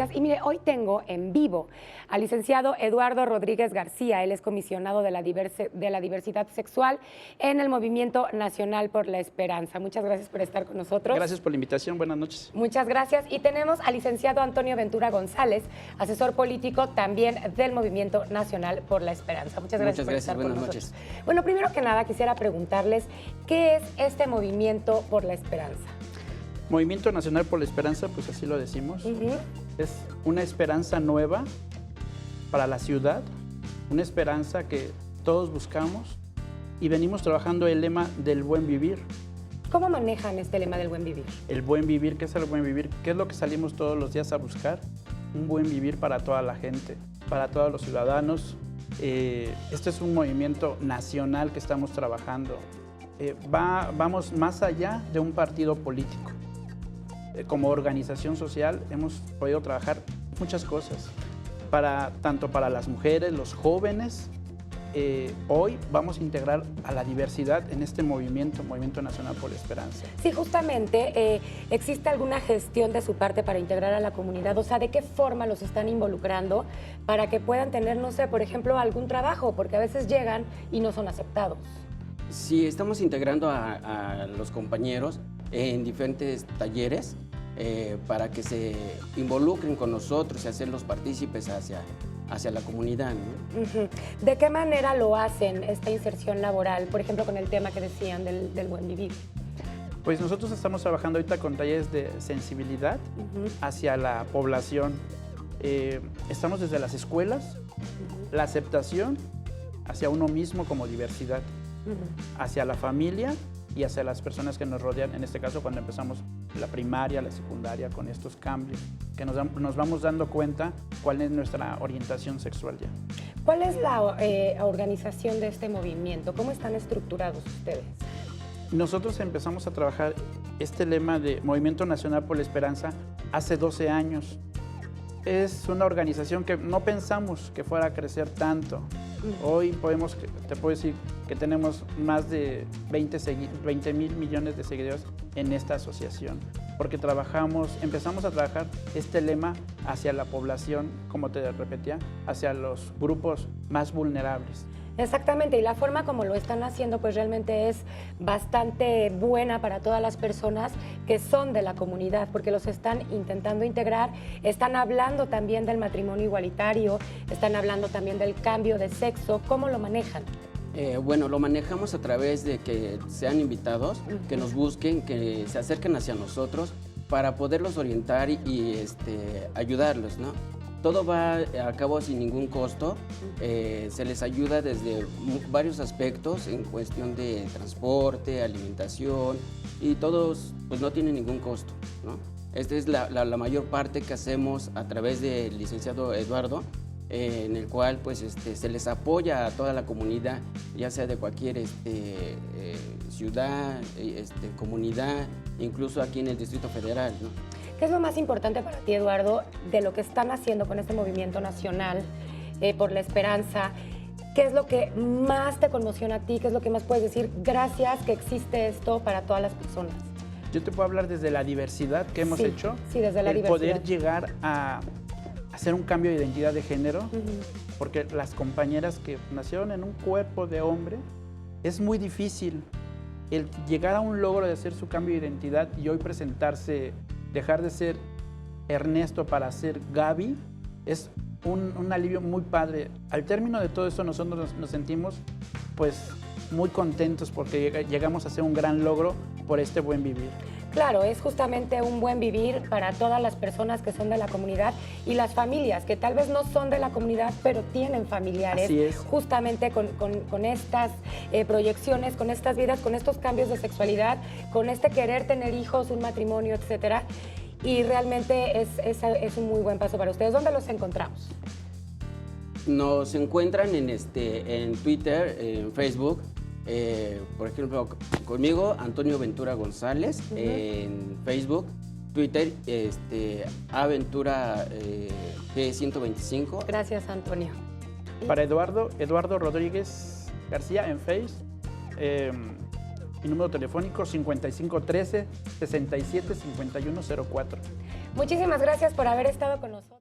gracias. Y mire, hoy tengo en vivo al licenciado Eduardo Rodríguez García. Él es comisionado de la diversidad sexual en el Movimiento Nacional por la Esperanza. Muchas gracias por estar con nosotros. Gracias por la invitación. Buenas noches. Muchas gracias. Y tenemos al licenciado Antonio Ventura González, asesor político también del Movimiento Nacional por la Esperanza. Muchas gracias por estar con nosotros. Buenas noches. Bueno, primero que nada quisiera preguntarles, ¿qué es este Movimiento por la Esperanza? Movimiento Nacional por la Esperanza, pues así lo decimos. Es una esperanza nueva para la ciudad, una esperanza que todos buscamos y venimos trabajando el lema del buen vivir. ¿Cómo manejan este lema del buen vivir? El buen vivir, ¿qué es el buen vivir? ¿Qué es lo que salimos todos los días a buscar? Un buen vivir para toda la gente, para todos los ciudadanos. Este es un movimiento nacional que estamos trabajando. Vamos más allá de un partido político. Como organización social hemos podido trabajar muchas cosas, tanto para las mujeres, los jóvenes. Hoy vamos a integrar a la diversidad en este Movimiento Nacional por la Esperanza. Sí, justamente, ¿existe alguna gestión de su parte para integrar a la comunidad? O sea, ¿de qué forma los están involucrando para que puedan tener, no sé, por ejemplo, algún trabajo? Porque a veces llegan y no son aceptados. Sí, estamos integrando a los compañeros en diferentes talleres para que se involucren con nosotros y hacerlos partícipes hacia la comunidad, ¿no? ¿De qué manera lo hacen esta inserción laboral? Por ejemplo, con el tema que decían del buen vivir. Pues nosotros estamos trabajando ahorita con talleres de sensibilidad hacia la población. Estamos desde las escuelas, la aceptación hacia uno mismo como diversidad, hacia la familia y hacia las personas que nos rodean, en este caso cuando empezamos la primaria, la secundaria, con estos cambios, que nos vamos dando cuenta cuál es nuestra orientación sexual ya. ¿Cuál es la organización de este movimiento? ¿Cómo están estructurados ustedes? Nosotros empezamos a trabajar este lema de Movimiento Nacional por la Esperanza hace 12 años. Es una organización que no pensamos que fuera a crecer tanto. Hoy te puedo decir que tenemos más de 20 millones de seguidores en esta asociación, porque empezamos a trabajar este lema hacia la población, como te repetía, hacia los grupos más vulnerables. Exactamente, y la forma como lo están haciendo pues realmente es bastante buena para todas las personas que son de la comunidad, porque los están intentando integrar, están hablando también del matrimonio igualitario, están hablando también del cambio de sexo. ¿Cómo lo manejan? Bueno, lo manejamos a través de que sean invitados, que nos busquen, que se acerquen hacia nosotros para poderlos orientar y ayudarlos, ¿no? Todo va a cabo sin ningún costo, se les ayuda desde varios aspectos en cuestión de transporte, alimentación y todos pues no tienen ningún costo, ¿no? Esta es la mayor parte que hacemos a través del licenciado Eduardo, en el cual pues se les apoya a toda la comunidad, ya sea de cualquier ciudad, comunidad, incluso aquí en el Distrito Federal, ¿no? ¿Qué es lo más importante para ti, Eduardo, de lo que están haciendo con este Movimiento Nacional por la Esperanza? ¿Qué es lo que más te conmociona a ti? ¿Qué es lo que más puedes decir? Gracias que existe esto para todas las personas. Yo te puedo hablar desde la diversidad que hemos hecho. Sí, desde la diversidad. Poder llegar a hacer un cambio de identidad de género, porque las compañeras que nacieron en un cuerpo de hombre, es muy difícil el llegar a un logro de hacer su cambio de identidad y hoy presentarse, dejar de ser Ernesto para ser Gaby, es un alivio muy padre. Al término de todo eso nosotros nos sentimos pues muy contentos porque llegamos a hacer un gran logro por este buen vivir. Claro, es justamente un buen vivir para todas las personas que son de la comunidad y las familias que tal vez no son de la comunidad, pero tienen familiares. Así es. Justamente con estas proyecciones, con estas vidas, con estos cambios de sexualidad, con este querer tener hijos, un matrimonio, etcétera. Y realmente es un muy buen paso para ustedes. ¿Dónde los encontramos? Nos encuentran en Twitter, en Facebook. Por ejemplo, conmigo, Antonio Ventura González, en Facebook, Twitter, Aventura G125. Gracias, Antonio. Para Eduardo Rodríguez García en Face, Mi número telefónico 5513-675104. Muchísimas gracias por haber estado con nosotros.